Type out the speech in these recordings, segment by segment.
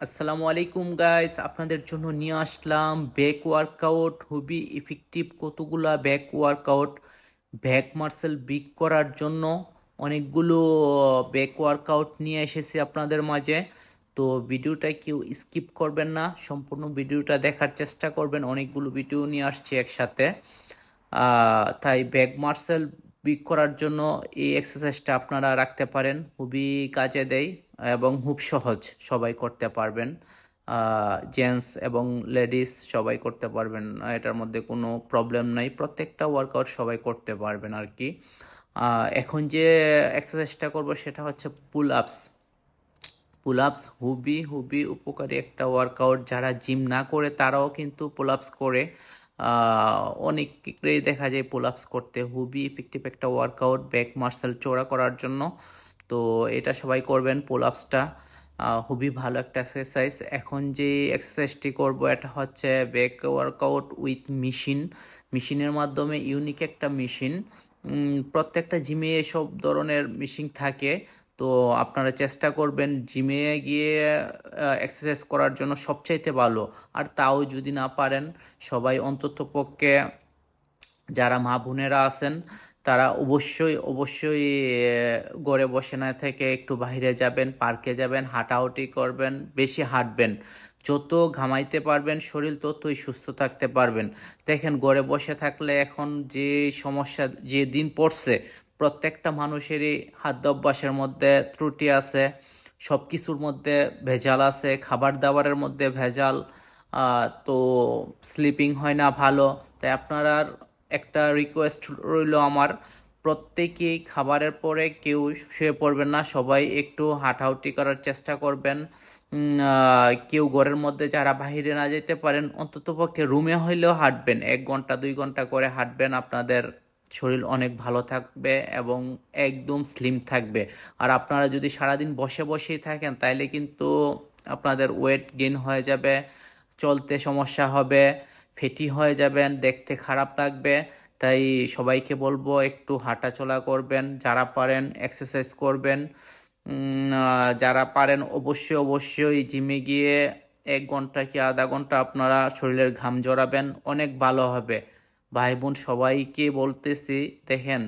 আসসালামু আলাইকুম গাইস, আপনাদের জন্য নিয়ে আসলাম ব্যাক ওয়ার্কআউট। খুবই ইফেক্টিভ কতগুলা back workout back muscle big করার জন্য অনেকগুলো ব্যাক ওয়ার্কআউট নিয়ে এসেছি আপনাদের মাঝে। তো ভিডিওটা কেউ স্কিপ করবেন না, সম্পূর্ণ ভিডিওটা দেখার চেষ্টা করবেন। অনেকগুলো ভিডিও নিয়ে আসছি একসাথে। তাই ব্যাক মাসল বিগ করার জন্য এই এক্সারসাইজটা আপনারা রাখতে পারেন, খুবই কাজে দেয় এবং খুব সহজ, সবাই করতে পারবেন। জেন্টস এবং লেডিস সবাই করতে পারবেন, এটার মধ্যে কোনো প্রবলেম নাই, প্রত্যেকটা ওয়ার্কআউট সবাই করতে পারবেন আর কি। এখন যে এক্সারসাইজটা করব সেটা হচ্ছে পুল আপস। পুল আপস খুবই খুবই উপকারী একটা ওয়ার্কআউট। যারা জিম না করে তারাও কিন্তু পুল আপস করে। অনেকেই দেখা যায় পুল আপস করতে। খুবই ইফেক্টিভ একটা ওয়ার্কআউট ব্যাক মাসল চওড়া করার জন্য। তো এটা সবাই করবেন পুল আপসটা। খুবই ভালো একটা এক্সারসাইজ। এখন যে এক্সারসাইজটি করব এটা হচ্ছে ব্যাক ওয়ার্কআউট উইথ মেশিনের মাধ্যমে। ইউনিক একটা মেশিন, প্রত্যেকটা জিমে এসব ধরনের মেশিন থাকে। তো আপনারা চেষ্টা করবেন জিমে গিয়ে এক্সারসাইজ করার জন্য, সবচাইতে ভালো। আর তাও যদি না পারেন, সবাই অন্ততপক্ষে যারা মা বোনেরা আছেন তারা অবশ্যই অবশ্যই ঘরে বসে না থেকে একটু বাইরে যাবেন, পার্কে যাবেন, হাঁটাহাঁটি করবেন, বেশি হাঁটবেন। যত ঘামাইতে পারবেন শরীর ততই সুস্থ থাকতে পারবেন। দেখেন, ঘরে বসে থাকলে এখন যে সমস্যা যে দিন পড়ছে, প্রত্যেকটা মানুষেরই খাদ্য অভ্যাসের মধ্যে ত্রুটি আছে, সব কিছুর মধ্যে ভেজাল আছে, খাবার দাবারের মধ্যে ভেজাল। তো স্লিপিং হয় না ভালো। তাই আপনারা একটা রিকোয়েস্ট রইল আমার, প্রত্যেকেই খাবারের পরে কেউ শুয়ে পড়বেন না, সবাই একটু হাঁটাহাঁটি করার চেষ্টা করবেন। কেউ ঘরের মধ্যে যারা বাইরে না যেতে পারেন, অন্ততপক্ষে রুমে হইলেও হাঁটবেন, 1 ঘন্টা 2 ঘন্টা করে হাঁটবেন। আপনাদের শরীর অনেক ভালো থাকবে এবং একদম স্লিম থাকবে। আর আপনারা যদি সারাদিন বসে বসেই থাকেন তাইলে কিন্তু আপনাদের ওয়েট গেইন হয়ে যাবে, চলতে সমস্যা হবে, ফেটি হয়ে যাবেন, দেখতে খারাপ লাগবে। তাই সবাইকে বলবো একটু হাঁটাচলা করবেন, যারা পারেন এক্সারসাইজ করবেন। যারা পারেন অবশ্যই অবশ্যই জিমে গিয়ে 1 ঘন্টা কি আধা ঘন্টা আপনারা শরীরের ঘাম জড়াবেন, অনেক ভালো হবে। ভাই বোন সবাইকে বলতেছি, দেখেন,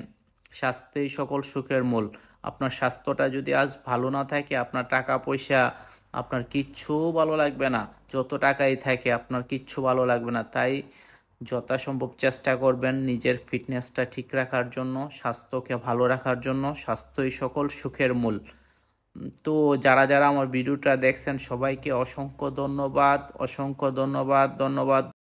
স্বাস্থ্যই সকল সুখের মূল। আপনার স্বাস্থ্যটা যদি আজ ভালো না থাকে, আপনার টাকা পয়সা, আপনার কিচ্ছু ভালো লাগবে না। যত টাকাই থাকে আপনার কিচ্ছু ভালো লাগবে না। তাই যথাসম্ভব চেষ্টা করবেন নিজের ফিটনেসটা ঠিক রাখার জন্য, স্বাস্থ্যকে ভালো রাখার জন্য। স্বাস্থ্যই সকল সুখের মূল। তো যারা যারা আমার ভিডিওটা দেখছেন সবাইকে অসংখ্য ধন্যবাদ, অসংখ্য ধন্যবাদ, ধন্যবাদ।